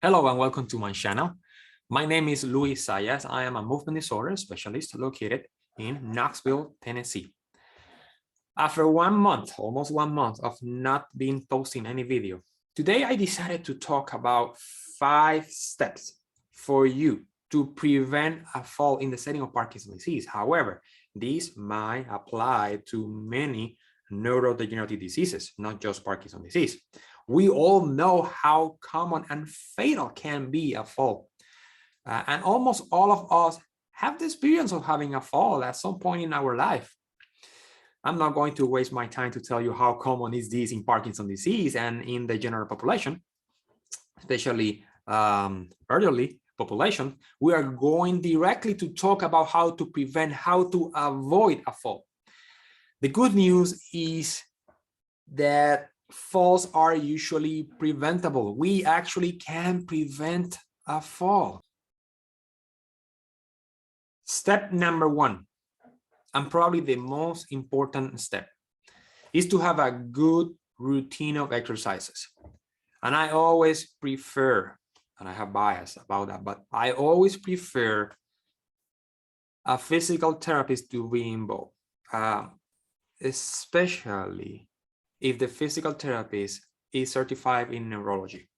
Hello and welcome to my channel. My name is Zayas. I am a movement disorder specialist located in Knoxville, Tennessee. After 1 month, almost 1 month of not being posting any video, today I decided to talk about 5 steps for you to prevent a fall in the setting of Parkinson's disease. However, these might apply to many neurodegenerative diseases, not just Parkinson's disease. We all know how common and fatal can be a fall. And almost all of us have the experience of having a fall at some point in our life. I'm not going to waste my time to tell you how common is this in Parkinson's disease and in the general population, especially elderly population. We are going directly to talk about how to prevent, how to avoid a fall. The good news is that falls are usually preventable. We actually can prevent a fall. Step number 1, and probably the most important step, is to have a good routine of exercises. And I always prefer, and I have bias about that, but I always prefer a physical therapist to be involved, especially if the physical therapist is certified in neurology.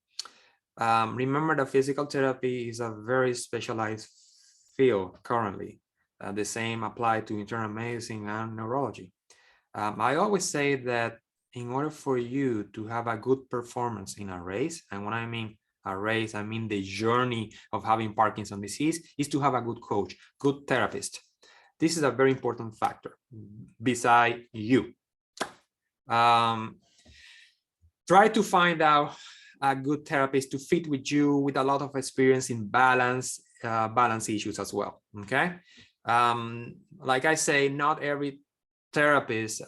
Remember that physical therapy is a very specialized field currently. The same apply to internal medicine and neurology. I always say that in order for you to have a good performance in a race, and when I mean a race, I mean the journey of having Parkinson's disease, is to have a good coach, good therapist. This is a very important factor beside you. Try to find out a good therapist to fit with you, with a lot of experience in balance issues as well. Okay, like I say, not every therapist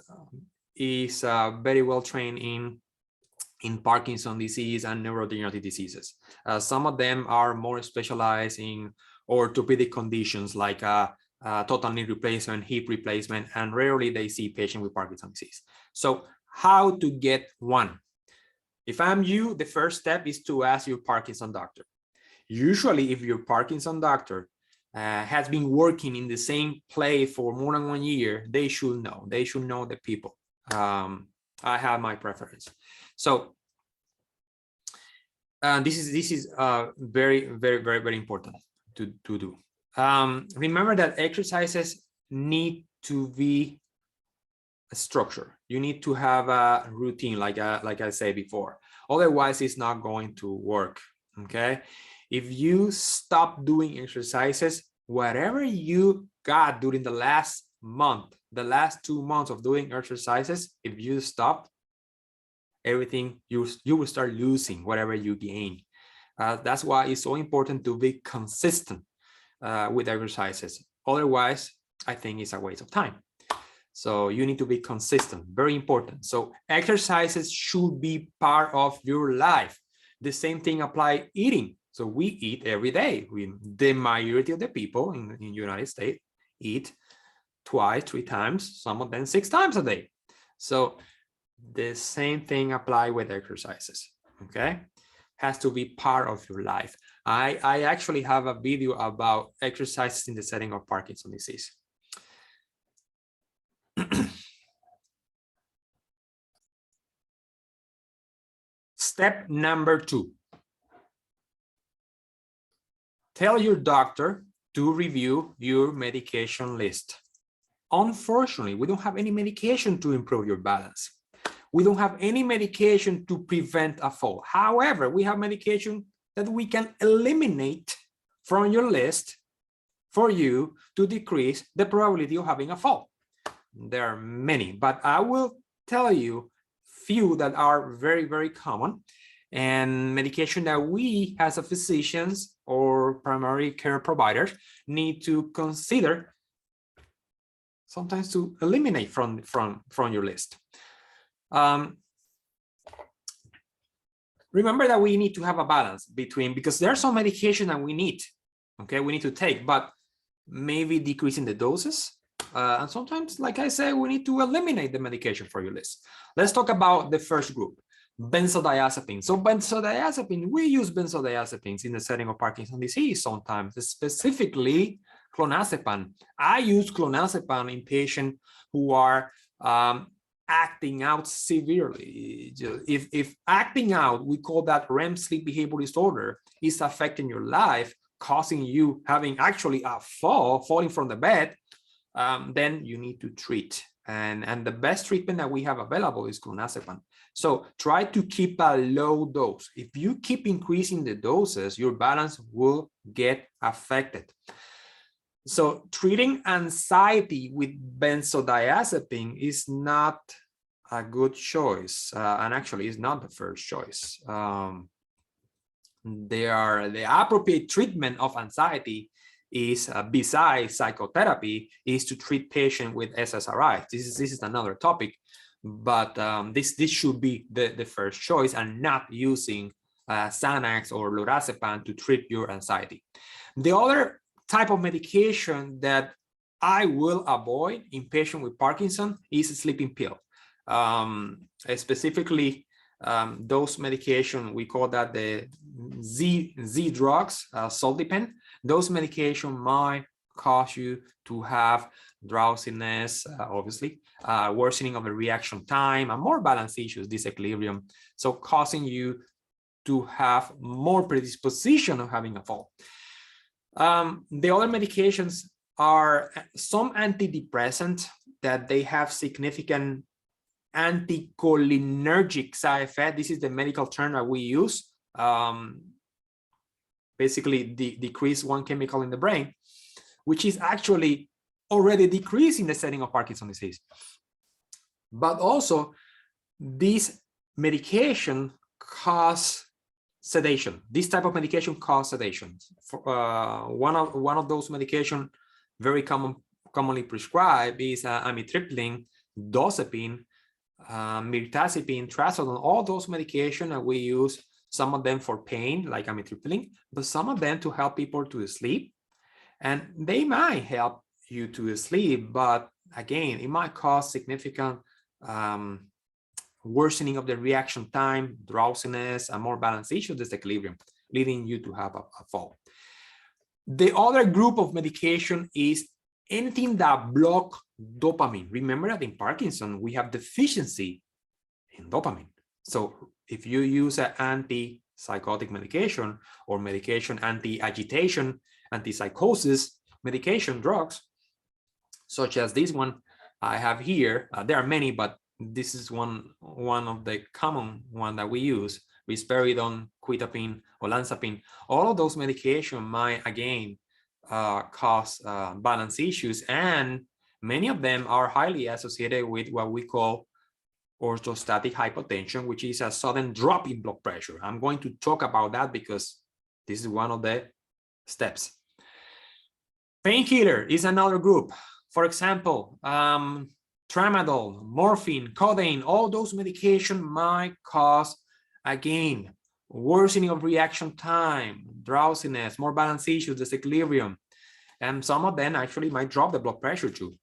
is very well trained in Parkinson's disease and neurodegenerative diseases. Some of them are more specialized in orthopedic conditions like total knee replacement, hip replacement, and rarely they see patients with Parkinson's disease. So how to get one? If I'm you, the first step is to ask your Parkinson doctor. Usually, if your Parkinson doctor has been working in the same place for more than 1 year, they should know. They should know the people. I have my preference. So this is very important to do. Remember that exercises need to be a structure. You need to have a routine, like I said before. Otherwise, it's not going to work. Okay, if you stop doing exercises, whatever you got during the last month, the last 2 months of doing exercises, if you stop everything, you will start losing whatever you gain. That's why it's so important to be consistent with exercises. Otherwise, I think it's a waste of time. So you need to be consistent, very important. So exercises should be part of your life. The same thing applies eating. So we eat every day. The majority of the people in the United States eat 2, 3 times, some of them 6 times a day. So the same thing applies with exercises, okay? Has to be part of your life. I actually have a video about exercises in the setting of Parkinson's disease. Step number 2. Tell your doctor to review your medication list. Unfortunately, we don't have any medication to improve your balance. We don't have any medication to prevent a fall. However, we have medication that we can eliminate from your list for you to decrease the probability of having a fall. There are many, but I will tell you few that are very common, and medication that we as a physicians or primary care providers need to consider sometimes to eliminate from your list. Remember that we need to have a balance between, because there's some medication that we need, okay, we need to take, but maybe decreasing the doses. And sometimes, like I said, we need to eliminate the medication for your list. Let's talk about the first group. Benzodiazepine. So benzodiazepine, we use benzodiazepines in the setting of Parkinson's disease sometimes, specifically clonazepam. I use clonazepam in patients who are acting out severely. If acting out, we call that REM sleep behavior disorder, is affecting your life, causing you having actually a falling from the bed, then you need to treat. And the best treatment that we have available is clonazepam. So try to keep a low dose. If you keep increasing the doses, your balance will get affected. So treating anxiety with benzodiazepine is not a good choice, and actually is not the first choice. The appropriate treatment of anxiety is, besides psychotherapy, is to treat patients with SSRI. This is another topic, but this should be the first choice, and not using Xanax or lorazepam to treat your anxiety. The other type of medication that I will avoid in patients with Parkinson is a sleeping pill. Specifically, those medication, we call that the Z drugs, Zolpidem. Those medication might cause you to have drowsiness, obviously, worsening of the reaction time, and more balance issues, disequilibrium, so causing you to have more predisposition of having a fall. The other medications are some antidepressants that they have significant anticholinergic side effect. This is the medical term that we use. Basically, decrease one chemical in the brain, which is actually already decreased in the setting of Parkinson's disease. But also, this medication cause sedation. This type of medication cause sedation. One of those medication very commonly prescribed is amitriptyline, dozepine, mirtazapine, trazodone. All those medication that we use, some of them for pain, like amitriptyline, but some of them to help people to sleep. And they might help you to sleep, but again, it might cause significant worsening of the reaction time, drowsiness, and more balance issues, disequilibrium, leading you to have a fall. The other group of medication is anything that block dopamine. Remember that in Parkinson, we have deficiency in dopamine. So if you use an antipsychotic medication or medication anti-agitation, anti-psychosis medication drugs, such as this one I have here, there are many, but this is one of the common one that we use, risperidone, quetiapine, olanzapine. All of those medications might, again, cause balance issues, and many of them are highly associated with what we call orthostatic hypotension, which is a sudden drop in blood pressure. I'm going to talk about that because this is one of the steps. Painkiller is another group. For example, tramadol, morphine, codeine, all those medications might cause, again, worsening of reaction time, drowsiness, more balance issues, disequilibrium, and some of them actually might drop the blood pressure too.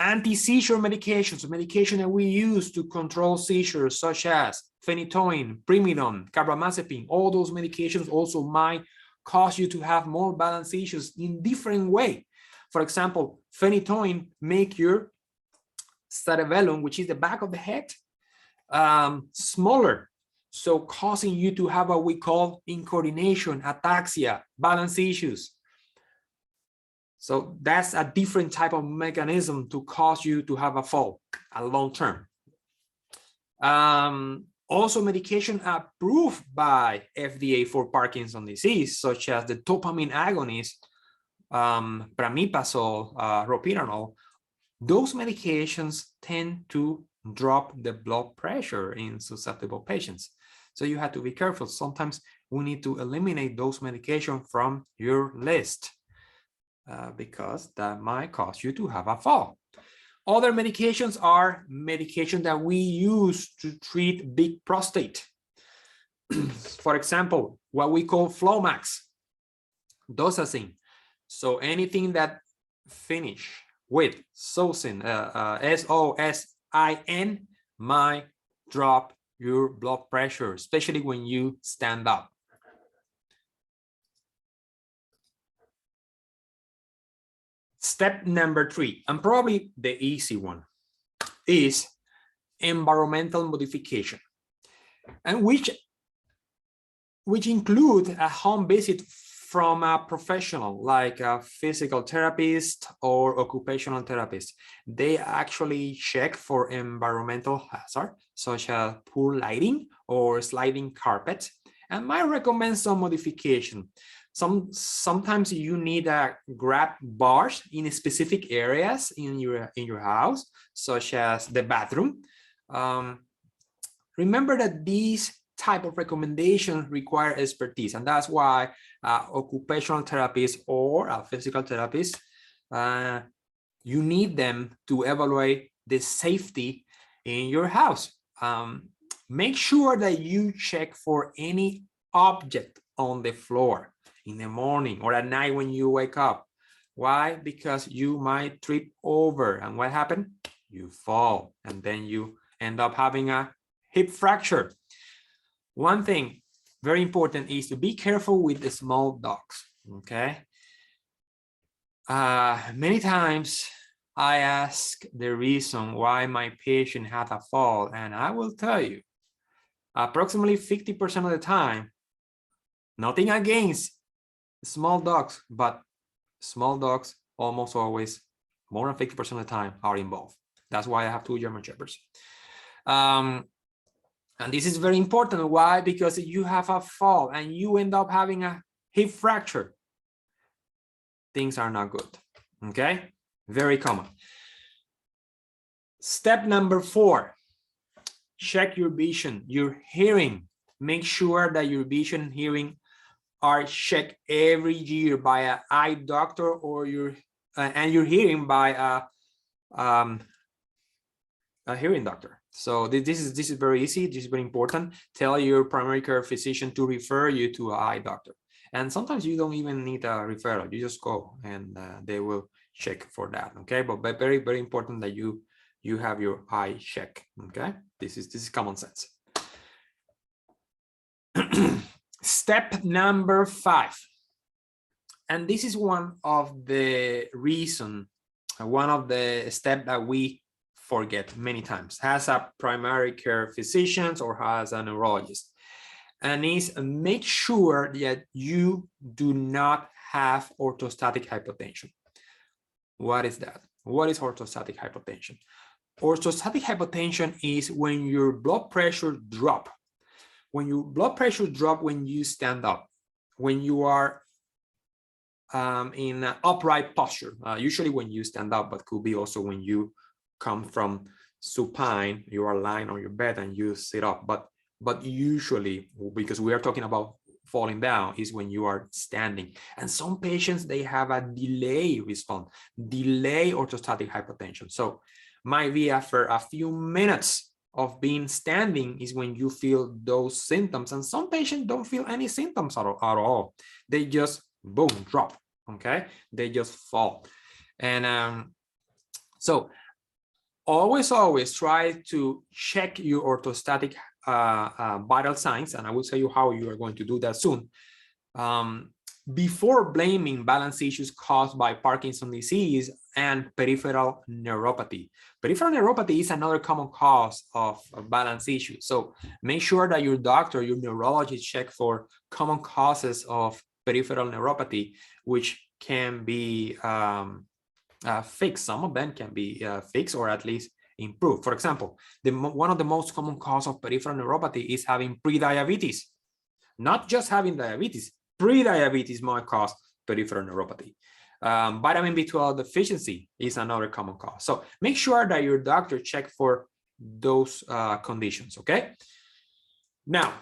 Anti-seizure medications, medication that we use to control seizures, such as phenytoin, primidone, carbamazepine, all those medications also might cause you to have more balance issues in different way. For example, phenytoin make your cerebellum, which is the back of the head, smaller, so causing you to have what we call incoordination, ataxia, balance issues. So that's a different type of mechanism to cause you to have a fall, a long term. Also, medication approved by FDA for Parkinson's disease, such as the dopamine agonist, pramiprazole, ropinirole. Those medications tend to drop the blood pressure in susceptible patients. So you have to be careful. Sometimes we need to eliminate those medications from your list because that might cause you to have a fall. Other medications are medications that we use to treat big prostate. For example, what we call Flomax, Dosacin. So anything that finish with Sosin, S-O-S-I-N, might drop your blood pressure, especially when you stand up. Step number 3, and probably the easy one, is environmental modification, and which include a home visit from a professional like a physical therapist or occupational therapist. They actually check for environmental hazard such as poor lighting or sliding carpet, and might recommend some modification. Sometimes you need a grab bars in specific areas in your house, such as the bathroom. Remember that these type of recommendations require expertise, and that's why occupational therapists or a physical therapist, you need them to evaluate the safety in your house. Make sure that you check for any object on the floor in the morning or at night when you wake up. Why? Because you might trip over, and what happened? You fall, and then you end up having a hip fracture. One thing very important is to be careful with the small dogs, okay? Many times I ask the reason why my patient had a fall, and I will tell you, approximately 50% of the time, nothing against small dogs, but small dogs almost always, more than 50% of the time, are involved. That's why I have 2 German Shepherds. And this is very important. Why? Because you have a fall and you end up having a hip fracture. Things are not good, okay? Very common. Step number 4, check your vision, your hearing. Make sure that your vision and hearing are checked every year by an eye doctor, or your hearing by a hearing doctor. So this is very easy. This is very important. Tell your primary care physician to refer you to an eye doctor. And sometimes you don't even need a referral. You just go and they will check for that. Okay, but very, very important that you have your eye check. Okay, this is common sense. Step number 5, and this is one of the steps that we forget many times, has a primary care physician or has a neurologist, and is make sure that you do not have orthostatic hypotension. What is that? What is orthostatic hypotension? Orthostatic hypotension is when your blood pressure drops. When your blood pressure drops when you stand up, when you are in an upright posture, usually when you stand up, but could be also when you come from supine, you are lying on your bed and you sit up. But usually, because we are talking about falling down, is when you are standing. And some patients, they have a delay response, delay orthostatic hypotension. So might be after a few minutes of being standing is when you feel those symptoms. And some patients don't feel any symptoms at all. They just boom, drop. Okay, they just fall. And so always try to check your orthostatic vital signs, and I will tell you how you are going to do that soon, before blaming balance issues caused by Parkinson's disease and peripheral neuropathy. Peripheral neuropathy is another common cause of balance issues. So make sure that your doctor, your neurologist, check for common causes of peripheral neuropathy, which can be fixed. Some of them can be fixed or at least improved. For example, one of the most common causes of peripheral neuropathy is having prediabetes. Not just having diabetes, prediabetes might cause peripheral neuropathy. Vitamin B12 deficiency is another common cause. So make sure that your doctor check for those conditions, okay? Now,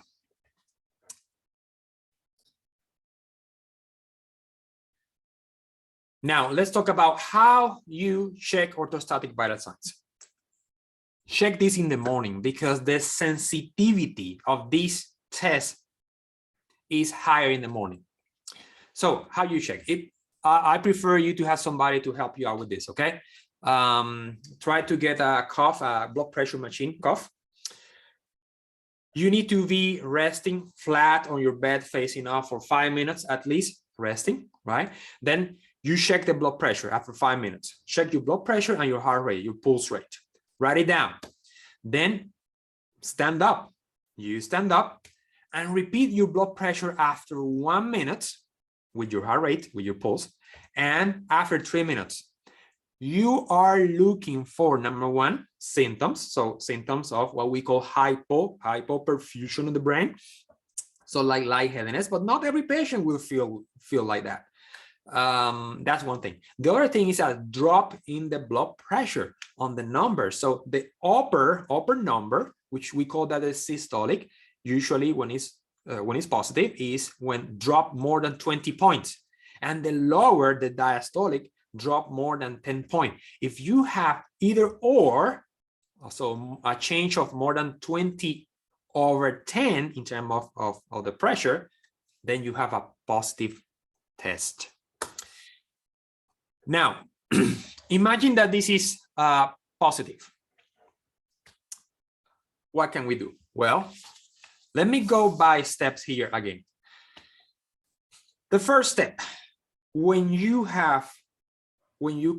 let's talk about how you check orthostatic vital signs. Check this in the morning because the sensitivity of this test is higher in the morning. So how you check it? I prefer you to have somebody to help you out with this, okay? Try to get a cuff, a blood pressure machine cuff. You need to be resting flat on your bed facing up for 5 minutes at least, resting, right? Then you check the blood pressure after 5 minutes. Check your blood pressure and your heart rate, your pulse rate. Write it down. Then stand up. You stand up and repeat your blood pressure after 1 minute with your heart rate, with your pulse, and after 3 minutes. You are looking for, number one, symptoms. So symptoms of what we call hypoperfusion in the brain. So like lightheadedness, but not every patient will feel like that. That's one thing. The other thing is a drop in the blood pressure on the number. So the upper number, which we call that a systolic, usually when it's positive, is when drop more than 20 points, and the lower, the diastolic, drop more than 10 points. If you have either or, so a change of more than 20 over 10 in terms of the pressure, then you have a positive test. Now, imagine that this is positive. What can we do? Well, let me go by steps here again. The first step, when you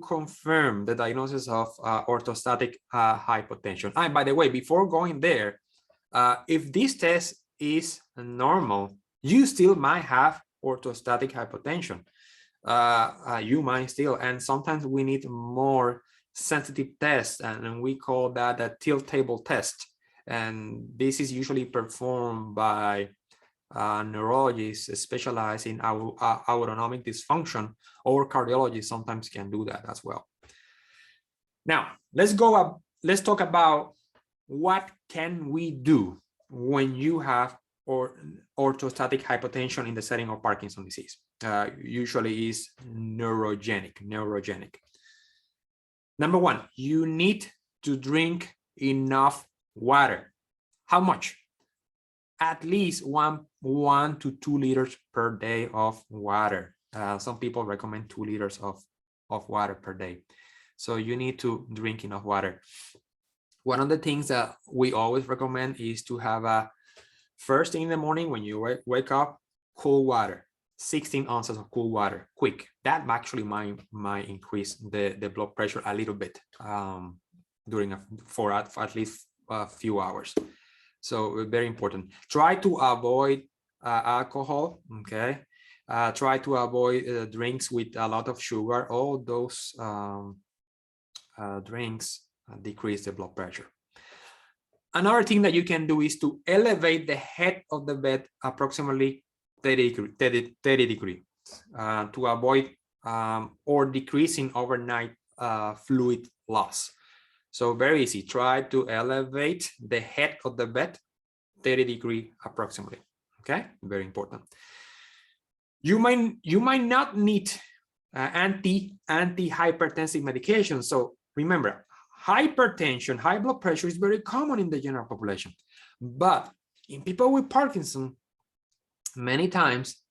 confirm the diagnosis of orthostatic hypotension. And by the way, before going there, if this test is normal, you still might have orthostatic hypotension. You might still, and sometimes we need more sensitive tests, and we call that a tilt table test. And this is usually performed by neurologists specialized in autonomic dysfunction, or cardiologists sometimes can do that as well. Now, let's talk about what can we do when you have orthostatic hypotension in the setting of Parkinson's disease. Usually is neurogenic. Number one, you need to drink enough water. How much? At least 1 to 2 liters per day of water. Some people recommend 2 liters of water per day. So you need to drink enough water. One of the things that we always recommend is to have a first thing in the morning when you wake up, cool water, 16 ounces of cool water, quick. That actually might increase the blood pressure a little bit for at least a few hours. So very important. Try to avoid alcohol, okay? Try to avoid drinks with a lot of sugar. All those drinks decrease the blood pressure. Another thing that you can do is to elevate the head of the bed approximately 30 degrees to avoid or decreasing overnight fluid loss. So very easy. Try to elevate the head of the bed 30 degrees approximately. Okay, very important. You might not need anti-hypertensive medication. So remember, hypertension, high blood pressure is very common in the general population, but in people with Parkinson, many times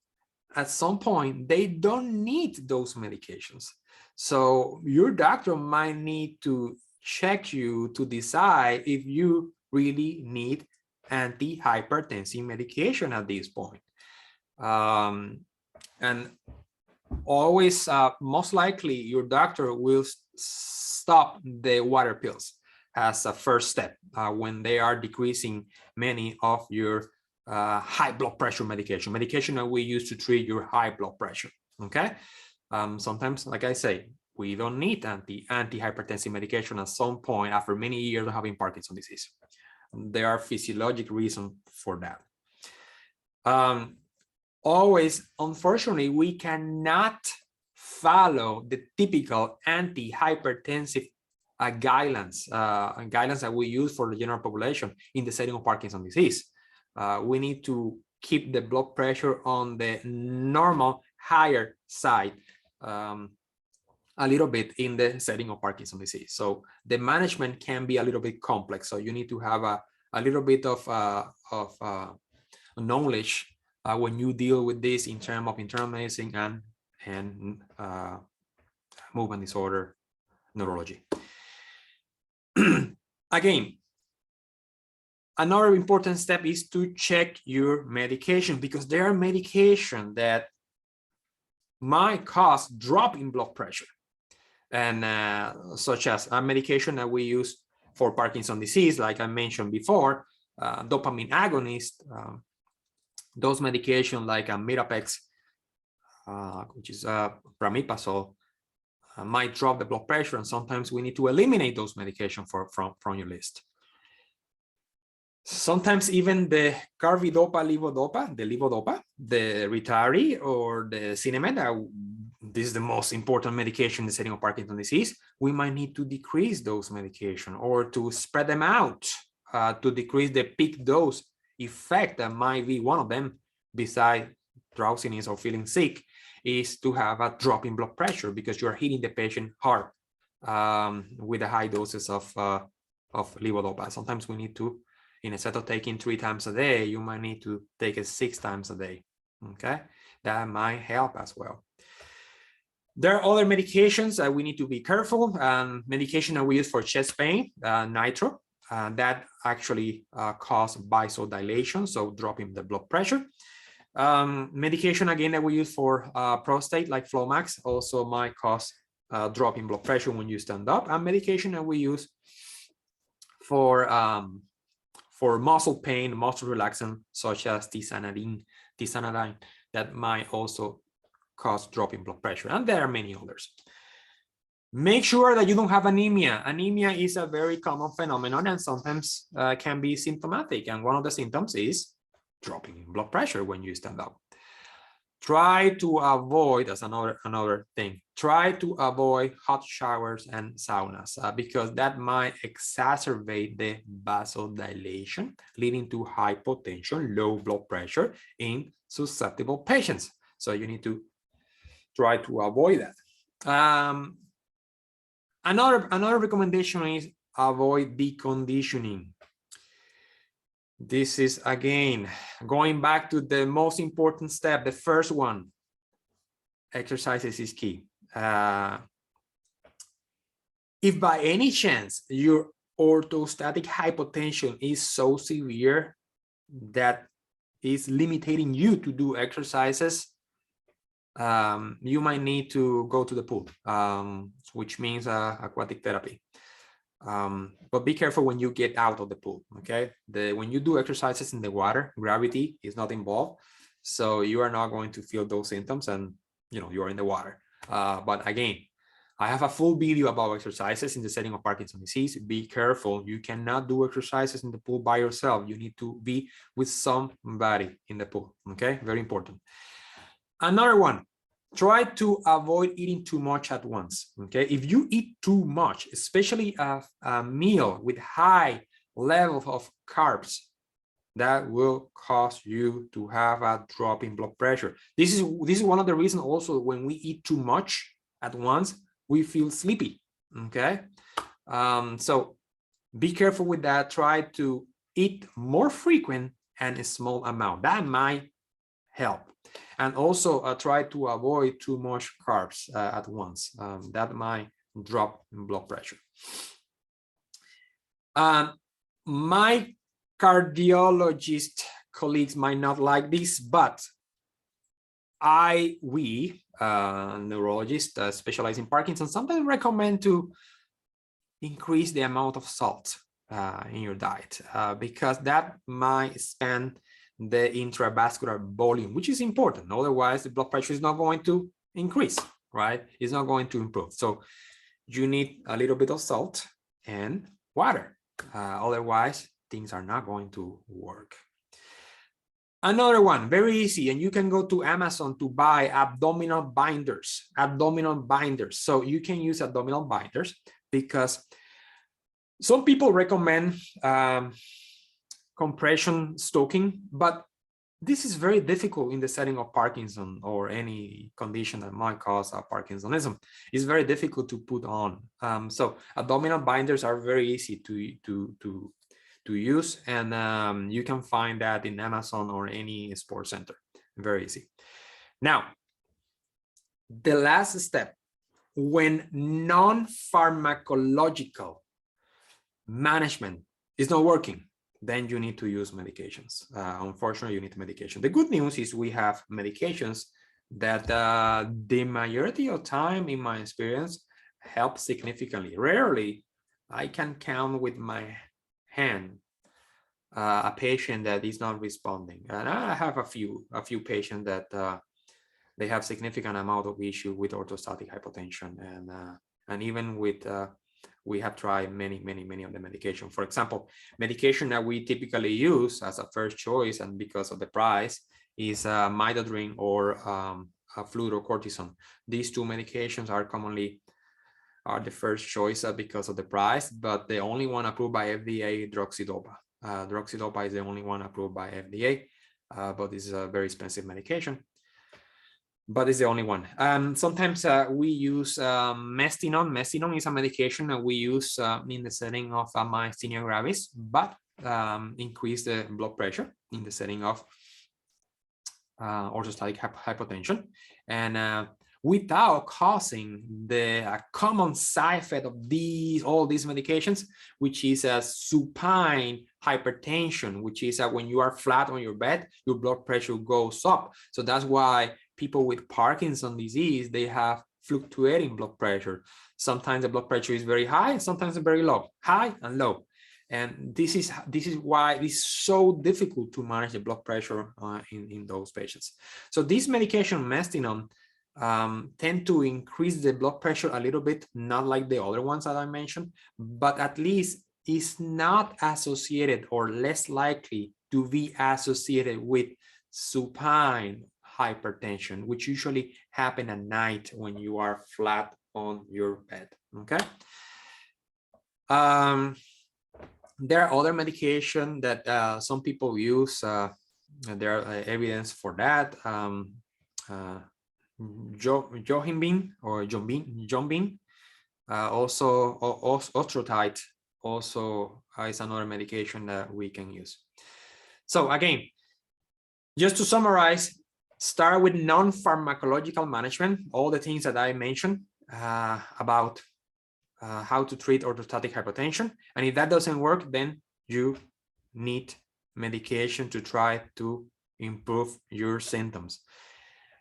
at some point they don't need those medications. So your doctor might need to check you to decide if you really need anti-hypertensive medication at this point. And always, most likely, your doctor will stop the water pills as a first step when they are decreasing many of your high blood pressure medication that we use to treat your high blood pressure. Okay. Sometimes, like I say, we don't need anti-hypertensive medication at some point after many years of having Parkinson's disease. There are physiologic reasons for that. Always, unfortunately, we cannot follow the typical anti-hypertensive guidelines that we use for the general population in the setting of Parkinson's disease. We need to keep the blood pressure on the normal higher side a little bit in the setting of Parkinson's disease. So the management can be a little bit complex. So you need to have a little bit of knowledge when you deal with this in terms of internal medicine and movement disorder neurology. Again, Another important step is to check your medication, because there are medications that might cause drop in blood pressure, and such as a medication that we use for Parkinson's disease, like I mentioned before, dopamine agonist. Those medications like Mirapex, which is pramipazole, might drop the blood pressure, and sometimes we need to eliminate those medications from your list. Sometimes even the carbidopa, levodopa, the Ritari or the Sinemet, this is the most important medication in the setting of Parkinson's disease, we might need to decrease those medications or to spread them out to decrease the peak dose effect. That might be one of them, besides drowsiness or feeling sick, is to have a drop in blood pressure, because you're hitting the patient hard with the high doses of levodopa. Sometimes we need to, instead of taking 3 times a day, you might need to take it 6 times a day. Okay, that might help as well. There are other medications that we need to be careful. Medication that we use for chest pain, nitro, that actually cause vasodilation, so dropping the blood pressure. Medication again that we use for prostate, like Flomax, also might cause drop in blood pressure when you stand up. And medication that we use for muscle pain, muscle relaxant, such as tisanidine, that might also cause drop in blood pressure. And there are many others. Make sure that you don't have anemia. Anemia is a very common phenomenon and sometimes can be symptomatic. And one of the symptoms is dropping in blood pressure when you stand up. Try to avoid, that's another thing, try to avoid hot showers and saunas because that might exacerbate the vasodilation, leading to hypotension, low blood pressure in susceptible patients. So you need to try to avoid that. Another recommendation is avoid deconditioning. This is, again, going back to the most important step, the first one. Exercises is key. If by any chance your orthostatic hypotension is so severe that is limiting you to do exercises, you might need to go to the pool, which means aquatic therapy. But be careful when you get out of the pool, okay? When you do exercises in the water, gravity is not involved, so you are not going to feel those symptoms, and you're in the water. But again, I have a full video about exercises in the setting of Parkinson's disease. Be careful. You cannot do exercises in the pool by yourself. You need to be with somebody in the pool, okay? Very important. Another one, try to avoid eating too much at once, okay? If you eat too much, especially a meal with high level of carbs, that will cause you to have a drop in blood pressure. This is one of the reasons also when we eat too much at once, we feel sleepy, okay? So be careful with that. Try to eat more frequent and a small amount. That might help. And also try to avoid too much carbs at once. That might drop in blood pressure. My cardiologist colleagues might not like this, but we neurologists specialized in Parkinson sometimes recommend to increase the amount of salt in your diet because that might expand the intravascular volume, which is important. Otherwise, the blood pressure is not going to increase, right? It's not going to improve. So you need a little bit of salt and water. Otherwise, things are not going to work. Another one, very easy, and you can go to Amazon to buy abdominal binders. So you can use abdominal binders because some people recommend compression stoking, but this is very difficult in the setting of Parkinson or any condition that might cause Parkinsonism. It's very difficult to put on. So abdominal binders are very easy to use, and you can find that in Amazon or any sports center. Very easy. Now, the last step, when non-pharmacological management is not working, then you need to use medications. Unfortunately, you need medication. The good news is we have medications that the majority of time, in my experience, help significantly. Rarely, I can count with my hand a patient that is not responding. And I have a few patients that they have significant amount of issue with orthostatic hypotension, and even with we have tried many of the medication. For example, medication that we typically use as a first choice, and because of the price, is midodrine or fluorocortisone. These two medications are commonly the first choice because of the price, but the only one approved by FDA, droxidopa. Droxidopa is the only one approved by FDA, but this is a very expensive medication. But it's the only one. Sometimes we use mestinon. Mestinon is a medication that we use in the setting of myasthenia gravis, but increase the blood pressure in the setting of orthostatic hypotension, and without causing the common side effect of all these medications, which is a supine hypertension, which is when you are flat on your bed, your blood pressure goes up. So that's why people with Parkinson disease, they have fluctuating blood pressure. Sometimes the blood pressure is very high, sometimes it's very low, high and low. And this is why it's so difficult to manage the blood pressure in those patients. So this medication, mestinon, tend to increase the blood pressure a little bit, not like the other ones that I mentioned, but at least is not associated or less likely to be associated with supine hypertension, which usually happen at night when you are flat on your bed. Okay. There are other medication that some people use. There are evidence for that. Johimbin or Jombin, also Orthostatic also is another medication that we can use. So again, just to summarize, start with non-pharmacological management, all the things that I mentioned about how to treat orthostatic hypotension. And if that doesn't work, then you need medication to try to improve your symptoms.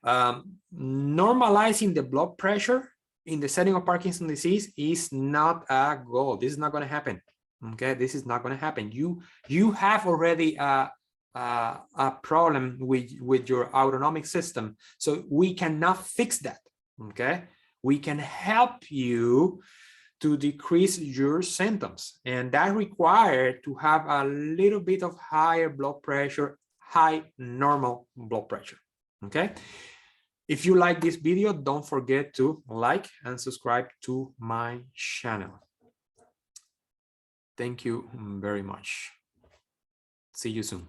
Normalizing the blood pressure in the setting of Parkinson's disease is not a goal. This is not going to happen. Okay, this is not going to happen. You have already a problem with your autonomic system, so we cannot fix that. Okay, we can help you to decrease your symptoms, and that requires to have a little bit of higher blood pressure, high normal blood pressure. Okay, if you like this video, don't forget to like and subscribe to my channel. Thank you very much. See you soon.